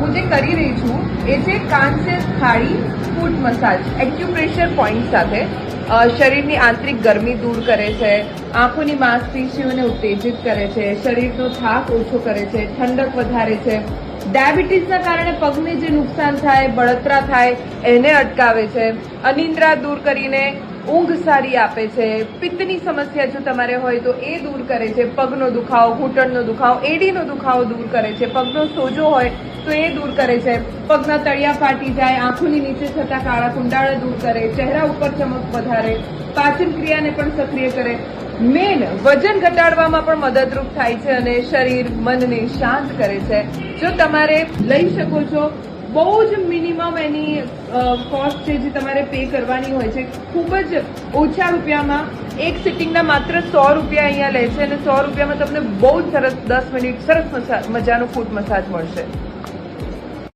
હું જે કરી રહી છું એ છે કાનસેસ થાળી ફૂટ મસાજ એક્યુપ્રેશર પોઈન્ટ સાથે શરીરની આંતરિક ગરમી દૂર કરે છે, આંખોની માંસપેશીઓને ઉત્તેજિત કરે છે, શરીરનો થાક ઓછો કરે છે, ઠંડક વધારે છે, ડાયાબિટીસના કારણે પગને જે નુકસાન થાય, બળતરા થાય એને અટકાવે છે, અનિદ્રા દૂર કરીને ઊંઘ સારી આપે છે, પિત્તની સમસ્યા જો તમારે હોય તો એ દૂર કરે છે, પગનો દુખાવો, ઘૂંટણનો દુખાવો, એડીનો દુખાવો દૂર કરે છે, પગનો સોજો હોય તો એ દૂર કરે છે, પગના તળિયા ફાટી જાય, આંખોની નીચે થતા કાળા કુંડાળા દૂર કરે, ચહેરા ઉપર ચમક વધારે, પાચન ક્રિયાને પણ સક્રિય કરે, મેન વજન ઘટાડવામાં પણ મદદરૂપ થાય છે અને શરીર મનને શાંત કરે છે. જો તમારે લઈ શકો છો, બહુ જ મિનિમમ એની કોસ્ટ છે જે તમારે પે કરવાની હોય છે, ખૂબ જ ઓછા રૂપિયામાં એક સિટિંગના માત્ર 100 રૂપિયા અહીંયા લે છે અને 100 રૂપિયામાં તમને બહુ જ સરસ 10 મિનિટ સરસ મજાનો ફૂટ મસાજ મળશે.